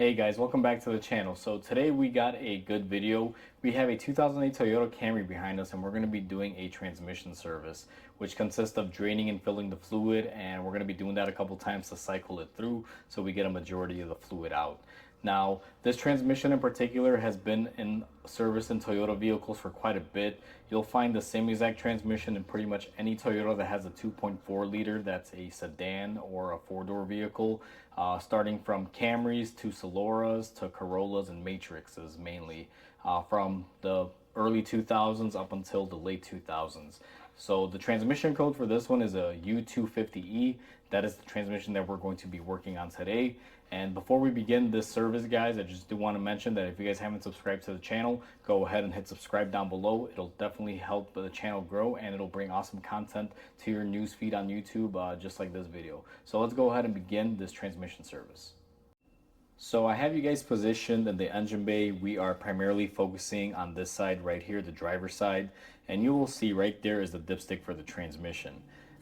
Hey guys, welcome back to the channel. So today we got a good video. We have a 2008 Toyota Camry behind us and we're going to be doing a transmission service, which consists of draining and filling the fluid, and we're going to be doing that a couple times to cycle it through so we get a majority of the fluid out. Now, this transmission in particular has been in service in Toyota vehicles for quite a bit. You'll find the same exact transmission in pretty much any Toyota that has a 2.4 liter that's a sedan or a four-door vehicle, starting from Camrys to Celloras to Corollas and Matrixes mainly, from the early 2000s up until the late 2000s. So the transmission code for this one is a U250E. That is the transmission that we're going to be working on today. And before we begin this service, guys, I just do want to mention that if you guys haven't subscribed to the channel, go ahead and hit subscribe down below. It'll definitely help the channel grow and it'll bring awesome content to your news feed on YouTube, just like this video. So let's go ahead and begin this transmission service. So I have you guys positioned in the engine bay. We are primarily focusing on this side right here, the driver's side, and you will see right there is the dipstick for the transmission.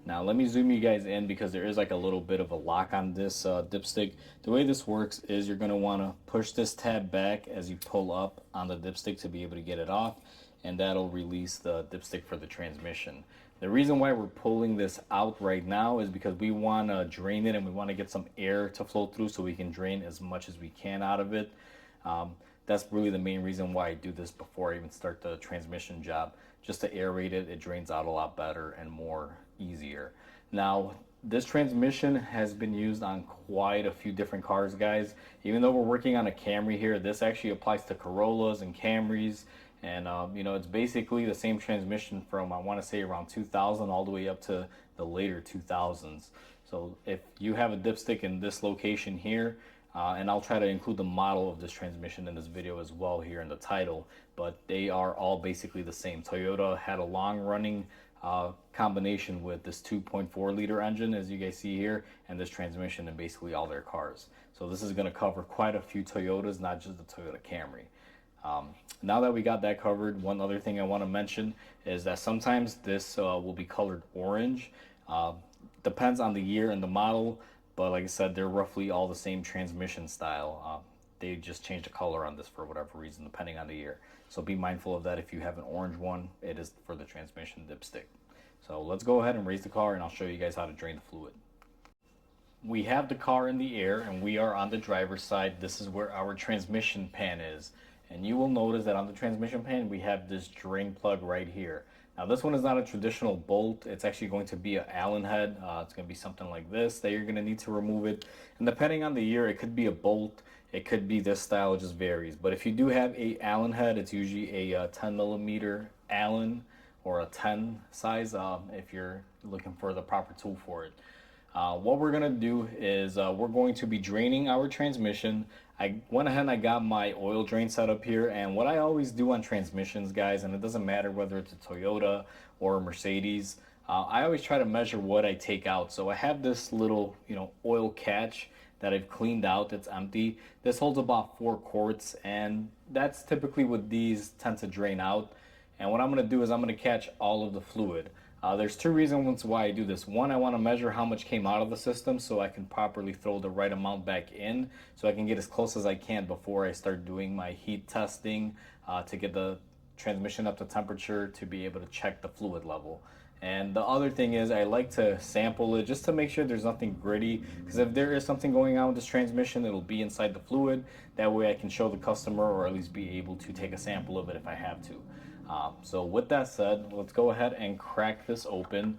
Now let me zoom you guys in because there is like a little bit of a lock on this dipstick. The way this works is you're going to want to push this tab back as you pull up on the dipstick to be able to get it off, and that'll release the dipstick for the transmission. The reason why we're pulling this out right now is because we want to drain it and we want to get some air to flow through so we can drain as much as we can out of it. That's really the main reason why I do this before I even start the transmission job. Just to aerate it, it drains out a lot better and more easier. Now, this transmission has been used on quite a few different cars, guys. Even though we're working on a Camry here, this actually applies to Corollas and Camrys. And you know, it's basically the same transmission from, I want to say, around 2000 all the way up to the later 2000s. So if you have a dipstick in this location here, and I'll try to include the model of this transmission in this video as well here in the title, but they are all basically the same. Toyota had a long running combination with this 2.4 liter engine, as you guys see here, and this transmission in basically all their cars. So this is going to cover quite a few Toyotas, not just the Toyota Camry. Now that we got that covered, one other thing I want to mention is that sometimes this will be colored orange. Depends on the year and the model, but like I said, they're roughly all the same transmission style. They just change the color on this for whatever reason, depending on the year. So be mindful of that. If you have an orange one, it is for the transmission dipstick. So let's go ahead and raise the car and I'll show you guys how to drain the fluid. We have the car in the air and we are on the driver's side. This is where our transmission pan is. And you will notice that on the transmission pan, we have this drain plug right here. Now this one is not a traditional bolt. It's actually going to be an Allen head. It's going to be something like this that you're going to need to remove it. And depending on the year, it could be a bolt. It could be this style. It just varies. But if you do have a Allen head, it's usually a 10 millimeter Allen or a 10 size if you're looking for the proper tool for it. What we're going to do is we're going to be draining our transmission. I went ahead and I got my oil drain set up here, and what I always do on transmissions, guys, and it doesn't matter whether it's a Toyota or a Mercedes, I always try to measure what I take out. So I have this little, oil catch that I've cleaned out. It's empty. This holds about 4 quarts, and that's typically what these tend to drain out. And what I'm going to do is I'm going to catch all of the fluid. There's 2 reasons why I do this. One, I want to measure how much came out of the system so I can properly throw the right amount back in, so I can get as close as I can before I start doing my heat testing to get the transmission up to temperature to be able to check the fluid level. And the other thing is I like to sample it just to make sure there's nothing gritty, because if there is something going on with this transmission, it'll be inside the fluid. That way I can show the customer, or at least be able to take a sample of it if I have to. So with that said, let's go ahead and crack this open.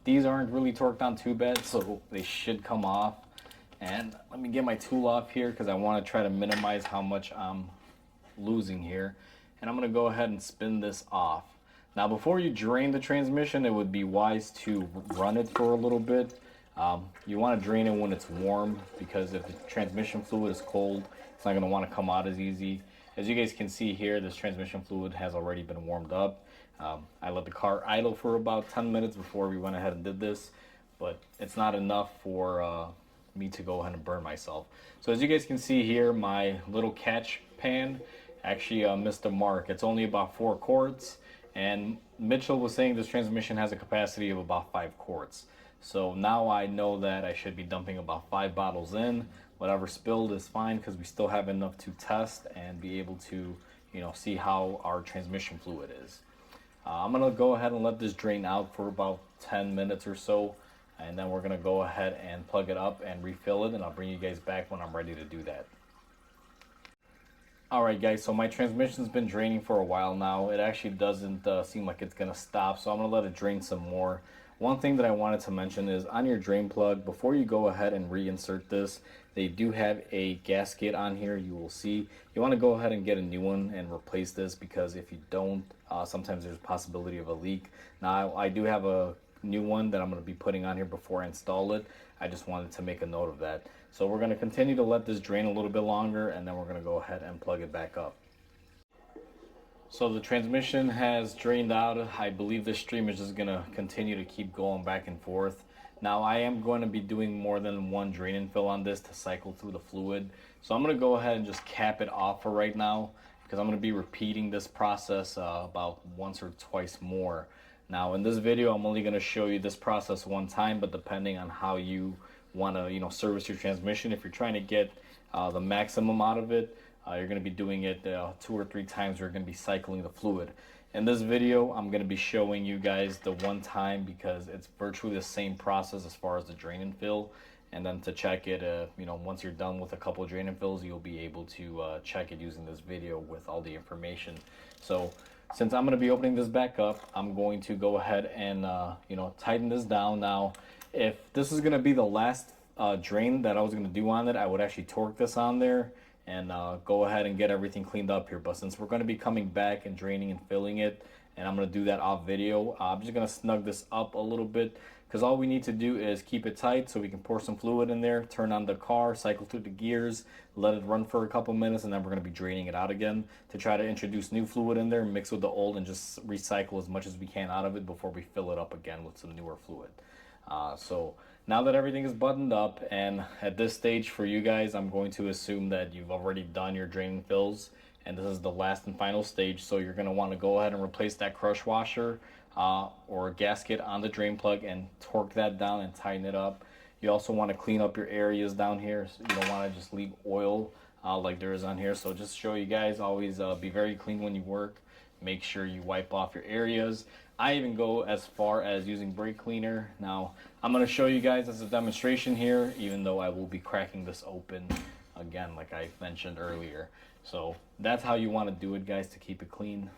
These aren't really torqued on too bad, so they should come off. And let me get my tool off here because I want to try to minimize how much I'm losing here. And I'm going to go ahead and spin this off. Now before you drain the transmission, it would be wise to run it for a little bit. You want to drain it when it's warm, because if the transmission fluid is cold, it's not going to want to come out as easy. As you guys can see here, this transmission fluid has already been warmed up. I let the car idle for about 10 minutes before we went ahead and did this, but it's not enough for me to go ahead and burn myself. So as you guys can see here, my little catch pan actually missed the mark. It's only about 4 quarts, and Mitchell was saying this transmission has a capacity of about 5 quarts. So now I know that I should be dumping about 5 bottles in. Whatever spilled is fine because we still have enough to test and be able to, see how our transmission fluid is. I'm gonna go ahead and let this drain out for about 10 minutes or so, and then we're gonna go ahead and plug it up and refill it, and I'll bring you guys back when I'm ready to do that. Alright guys, so my transmission's been draining for a while now. It actually doesn't seem like it's gonna stop, so I'm gonna let it drain some more. One thing that I wanted to mention is on your drain plug, before you go ahead and reinsert this, they do have a gasket on here. You will see you want to go ahead and get a new one and replace this, because if you don't, sometimes there's a possibility of a leak. Now I do have a new one that I'm going to be putting on here before I install it. I just wanted to make a note of that. So we're going to continue to let this drain a little bit longer, and then we're going to go ahead and plug it back up. So the transmission has drained out. I believe this stream is just going to continue to keep going back and forth. Now I am going to be doing more than one drain and fill on this to cycle through the fluid. So I'm going to go ahead and just cap it off for right now, because I'm going to be repeating this process about once or twice more. Now in this video, I'm only going to show you this process one time, but depending on how you want to, service your transmission, if you're trying to get the maximum out of it, you're going to be doing it 2 or 3 times. You're going to be cycling the fluid. In this video, I'm going to be showing you guys the one time, because it's virtually the same process as far as the drain and fill. And then to check it, once you're done with a couple of drain and fills, you'll be able to check it using this video with all the information. So since I'm going to be opening this back up, I'm going to go ahead and tighten this down. Now, if this is going to be the last drain that I was going to do on it, I would actually torque this on there and go ahead and get everything cleaned up here. But since we're going to be coming back and draining and filling it, and I'm going to do that off video, I'm just going to snug this up a little bit, because all we need to do is keep it tight so we can pour some fluid in there, turn on the car, cycle through the gears, let it run for a couple minutes, and then we're going to be draining it out again to try to introduce new fluid in there, mix with the old, and just recycle as much as we can out of it before we fill it up again with some newer fluid. So now that everything is buttoned up, and at this stage for you guys, I'm going to assume that you've already done your drain and fills, and this is the last and final stage. So you're going to want to go ahead and replace that crush washer or gasket on the drain plug and torque that down and tighten it up. You also want to clean up your areas down here. So you don't want to just leave oil like there is on here. So just show you guys, always be very clean when you work. Make sure you wipe off your areas. I even go as far as using brake cleaner. Now, I'm going to show you guys as a demonstration here, even though I will be cracking this open again, like I mentioned earlier. So that's how you want to do it, guys, to keep it clean.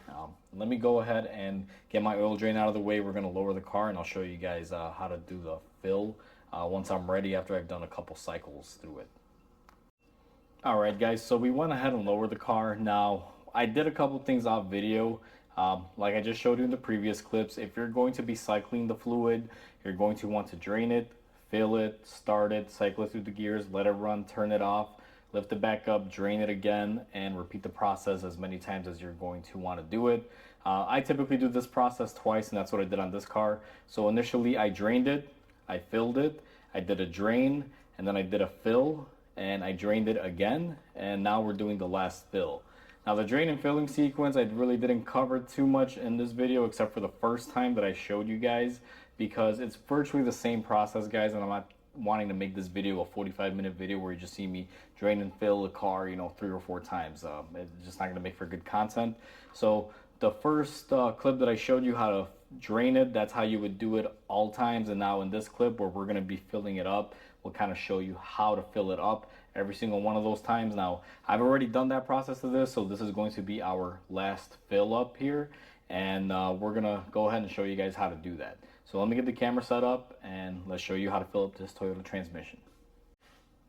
Let me go ahead and get my oil drain out of the way. We're going to lower the car, and I'll show you guys how to do the fill once I'm ready, after I've done a couple cycles through it. All right, guys, so we went ahead and lowered the car. Now, I did a couple things off video. Like I just showed you in the previous clips, if you're going to be cycling the fluid, you're going to want to drain it, fill it, start it, cycle it through the gears, let it run, turn it off, lift it back up, drain it again, and repeat the process as many times as you're going to want to do it. I typically do this process twice, and that's what I did on this car. So initially I drained it, I filled it, I did a drain, and then I did a fill, and I drained it again, and now we're doing the last fill. Now the drain and filling sequence, I really didn't cover too much in this video, except for the first time that I showed you guys, because it's virtually the same process, guys, and I'm not wanting to make this video a 45-minute video where you just see me drain and fill the car 3 or 4 times. It's just not going to make for good content. So the first clip that I showed you how to drain it, that's how you would do it all times. And now in this clip where we're going to be filling it up, we'll kind of show you how to fill it up every single one of those times. Now, I've already done that process of this, so this is going to be our last fill up here, and we're gonna go ahead and show you guys how to do that. So let me get the camera set up and let's show you how to fill up this Toyota transmission.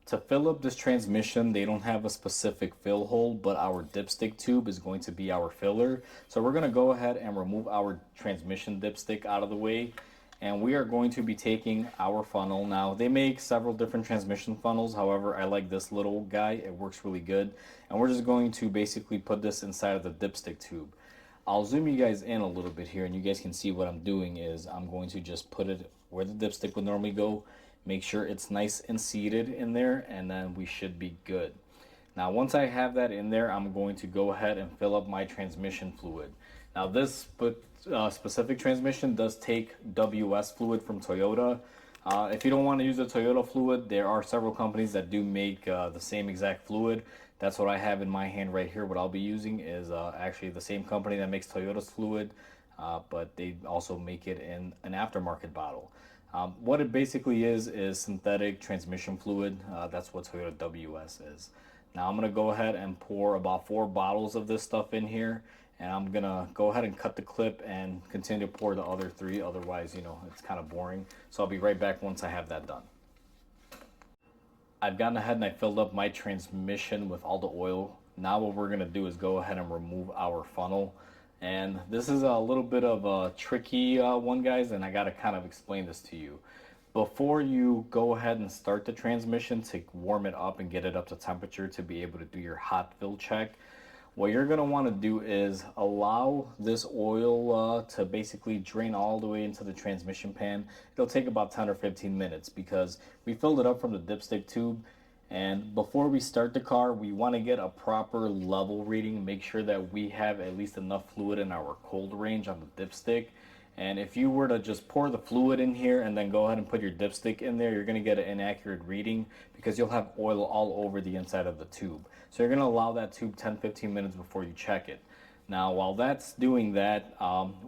To fill up this transmission, they don't have a specific fill hole, but our dipstick tube is going to be our filler. So we're gonna go ahead and remove our transmission dipstick out of the way, and we are going to be taking our funnel. Now, they make several different transmission funnels. However, I like this little guy. It works really good. And we're just going to basically put this inside of the dipstick tube. I'll zoom you guys in a little bit here, and you guys can see what I'm doing is I'm going to just put it where the dipstick would normally go. Make sure it's nice and seated in there, and then we should be good. Now, once I have that in there, I'm going to go ahead and fill up my transmission fluid. Now, this specific transmission does take WS fluid from Toyota. If you don't want to use the Toyota fluid, there are several companies that do make the same exact fluid. That's what I have in my hand right here. What I'll be using is actually the same company that makes Toyota's fluid, but they also make it in an aftermarket bottle. What it basically is synthetic transmission fluid. That's what Toyota WS is. Now I'm going to go ahead and pour about 4 bottles of this stuff in here, and I'm going to go ahead and cut the clip and continue to pour the other 3. Otherwise, it's kind of boring. So I'll be right back once I have that done. I've gotten ahead and I filled up my transmission with all the oil. Now what we're going to do is go ahead and remove our funnel. And this is a little bit of a tricky one, guys, and I got to kind of explain this to you. Before you go ahead and start the transmission to warm it up and get it up to temperature to be able to do your hot fill check, what you're going to want to do is allow this oil to basically drain all the way into the transmission pan. It'll take about 10 or 15 minutes because we filled it up from the dipstick tube. And before we start the car, we want to get a proper level reading, make sure that we have at least enough fluid in our cold range on the dipstick. And if you were to just pour the fluid in here and then go ahead and put your dipstick in there, you're going to get an inaccurate reading because you'll have oil all over the inside of the tube. So you're going to allow that tube 10-15 minutes before you check it. Now, while that's doing that,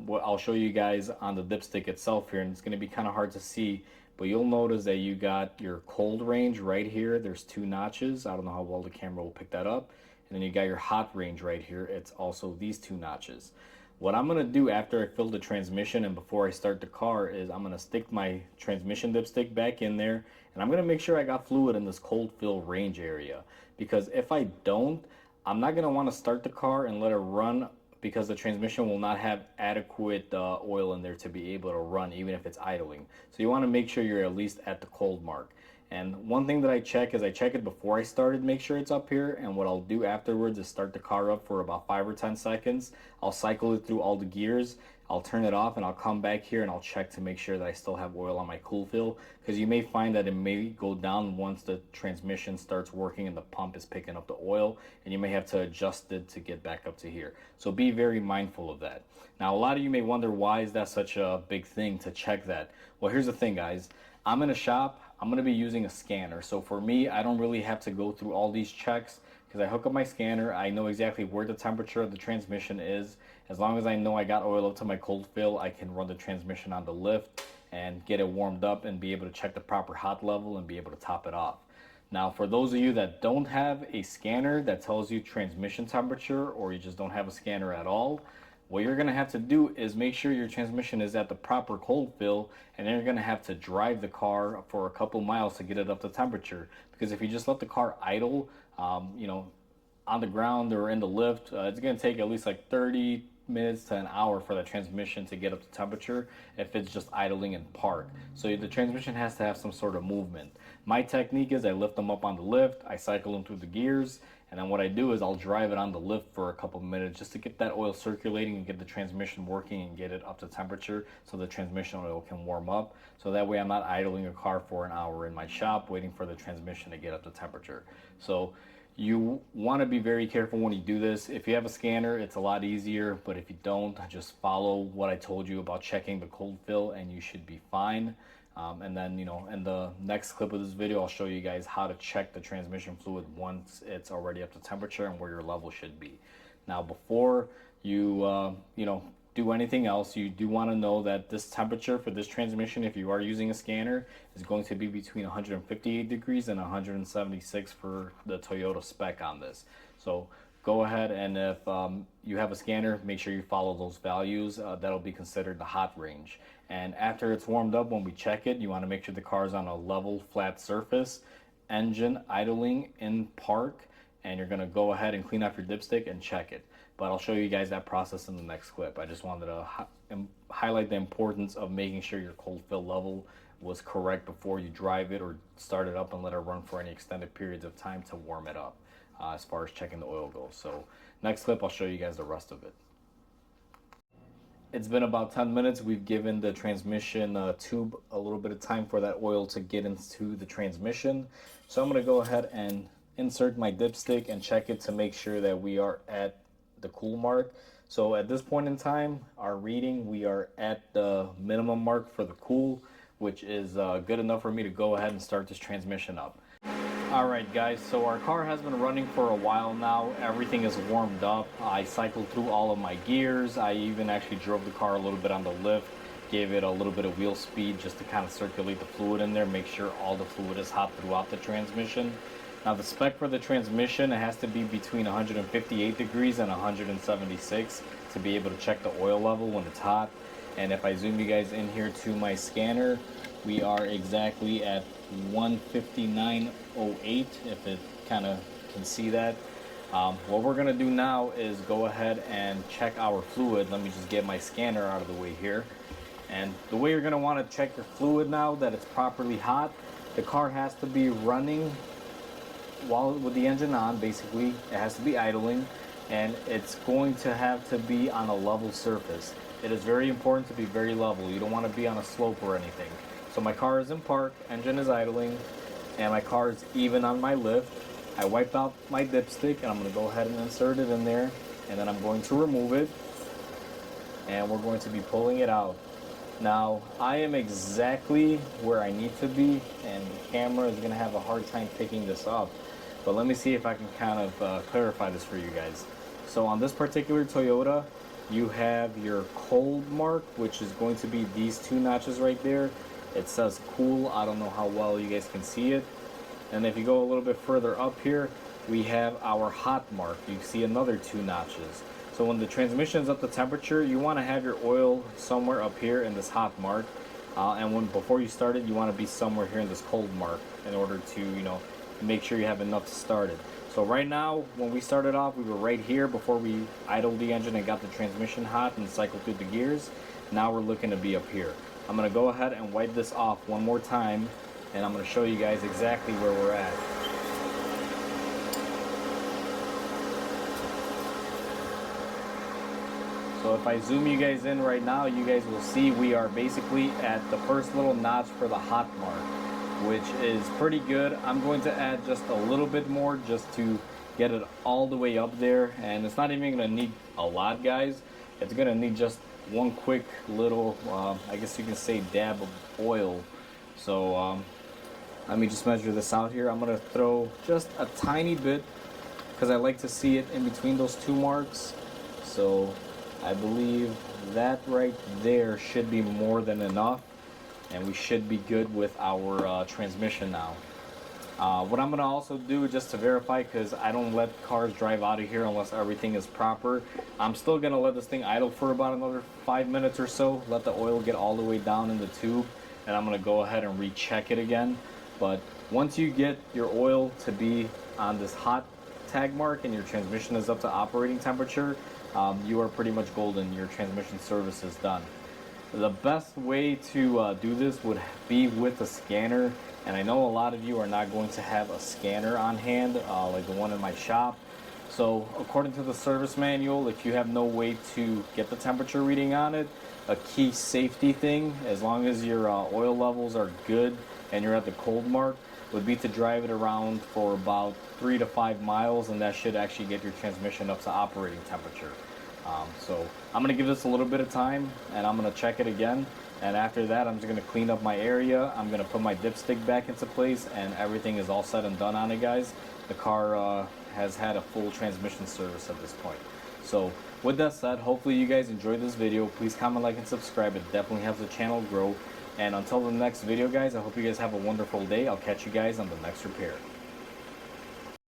what I'll show you guys on the dipstick itself here, and it's going to be kind of hard to see, but you'll notice that you got your cold range right here. There's 2 notches. I don't know how well the camera will pick that up. And then you got your hot range right here. It's also these 2 notches. What I'm going to do after I fill the transmission and before I start the car is I'm going to stick my transmission dipstick back in there, and I'm going to make sure I got fluid in this cold fill range area, because if I don't, I'm not going to want to start the car and let it run because the transmission will not have adequate oil in there to be able to run even if it's idling. So you want to make sure you're at least at the cold mark. And one thing that I check is I check it before I started, make sure it's up here. And what I'll do afterwards is start the car up for about 5 or 10 seconds. I'll cycle it through all the gears. I'll turn it off and I'll come back here and I'll check to make sure that I still have oil on my cool fill. Because you may find that it may go down once the transmission starts working and the pump is picking up the oil. And you may have to adjust it to get back up to here. So be very mindful of that. Now, a lot of you may wonder, why is that such a big thing to check that? Well, here's the thing, guys. I'm in a shop. I'm going to be using a scanner. So for me, I don't really have to go through all these checks because I hook up my scanner. I know exactly where the temperature of the transmission is. As long as I know I got oil up to my cold fill, I can run the transmission on the lift and get it warmed up and be able to check the proper hot level and be able to top it off. Now, for those of you that don't have a scanner that tells you transmission temperature, or you just don't have a scanner at all, what you're going to have to do is make sure your transmission is at the proper cold fill, and then you're going to have to drive the car for a couple miles to get it up to temperature. Because if you just let the car idle, on the ground or in the lift, it's going to take at least like 30 minutes to an hour for the transmission to get up to temperature if it's just idling in park. So the transmission has to have some sort of movement. My technique is I lift them up on the lift, I cycle them through the gears, and then what I do is I'll drive it on the lift for a couple minutes just to get that oil circulating and get the transmission working and get it up to temperature so the transmission oil can warm up. So that way I'm not idling a car for an hour in my shop waiting for the transmission to get up to temperature. So you want to be very careful when you do this. If you have a scanner, it's a lot easier, but if you don't, just follow what I told you about checking the cold fill and you should be fine. And then, in the next clip of this video, I'll show you guys how to check the transmission fluid once it's already up to temperature and where your level should be. Now, before you, do anything else, you do want to know that this temperature for this transmission, if you are using a scanner, is going to be between 158 degrees and 176 for the Toyota spec on this. So go ahead, and if you have a scanner, make sure you follow those values. That'll be considered the hot range. And after it's warmed up, when we check it, you want to make sure the car is on a level, flat surface, engine idling in park, and you're going to go ahead and clean off your dipstick and check it. But I'll show you guys that process in the next clip. I just wanted to highlight the importance of making sure your cold fill level was correct before you drive it or start it up and let it run for any extended periods of time to warm it up, as far as checking the oil goes. So next clip, I'll show you guys the rest of it. It's been about 10 minutes. We've given the transmission tube a little bit of time for that oil to get into the transmission. So I'm going to go ahead and insert my dipstick and check it to make sure that we are at the cool mark. So at this point in time, our reading, we are at the minimum mark for the cool. which is good enough for me to go ahead and start this transmission up. Alright guys, so our car has been running for a while now. Everything is warmed up. I cycled through all of my gears. I even actually drove the car a little bit on the lift, gave it a little bit of wheel speed just to kind of circulate the fluid in there, make sure all the fluid is hot throughout the transmission. Now the spec for the transmission, it has to be between 158 degrees and 176 to be able to check the oil level when it's hot. And if I zoom you guys in here to my scanner, we are exactly at 159.08, if it kind of can see that. What we're going to do now is go ahead and check our fluid. Let me just get my scanner out of the way here. And the way you're going to want to check your fluid now that it's properly hot, the car has to be running while with the engine on. Basically it has to be idling, and it's going to have to be on a level surface. It is very important to be very level. You don't want to be on a slope or anything. So my car is in park, engine is idling, and my car is even on my lift. I wiped out my dipstick, and I'm going to go ahead and insert it in there, and then I'm going to remove it, and we're going to be pulling it out. Now I am exactly where I need to be, and the camera is going to have a hard time picking this up, but let me see if I can kind of clarify this for you guys. So on this particular Toyota, you have your cold mark, which is going to be these two notches right there. It says cool. I don't know how well you guys can see it. And if you go a little bit further up here, we have our hot mark. You see another two notches. So when the transmission is up to temperature, you want to have your oil somewhere up here in this hot mark, and before you start it, you want to be somewhere here in this cold mark in order to, you know, make sure you have enough to start it. So right now, when we started off, we were right here before we idled the engine and got the transmission hot and cycled through the gears. Now we're looking to be up here. I'm going to go ahead and wipe this off one more time, and I'm going to show you guys exactly where we're at. So if I zoom you guys in right now, you guys will see we are basically at the first little notch for the hot mark, which is pretty good. I'm going to add just a little bit more just to get it all the way up there, and it's not even going to need a lot, guys. It's going to need just one quick little, I guess you can say, dab of oil. So let me just measure this out here. I'm going to throw just a tiny bit because I like to see it in between those two marks. So I believe that right there should be more than enough, and we should be good with our transmission now. What I'm going to also do, just to verify, because I don't let cars drive out of here unless everything is proper, I'm still going to let this thing idle for about another 5 minutes or so, let the oil get all the way down in the tube, and I'm going to go ahead and recheck it again. But once you get your oil to be on this hot tag mark and your transmission is up to operating temperature, you are pretty much golden. Your transmission service is done. The best way to do this would be with a scanner, and I know a lot of you are not going to have a scanner on hand like the one in my shop. So according to the service manual, if you have no way to get the temperature reading on it, a key safety thing, as long as your oil levels are good and you're at the cold mark, would be to drive it around for about 3 to 5 miles, and that should actually get your transmission up to operating temperature. So I'm going to give this a little bit of time, and I'm going to check it again, and after that I'm just going to clean up my area. I'm going to put my dipstick back into place, and everything is all said and done on it, guys. The car has had a full transmission service at this point. So with that said, hopefully you guys enjoyed this video. Please comment, like, and subscribe. It definitely helps the channel grow. And until the next video, guys, I hope you guys have a wonderful day. I'll catch you guys on the next repair.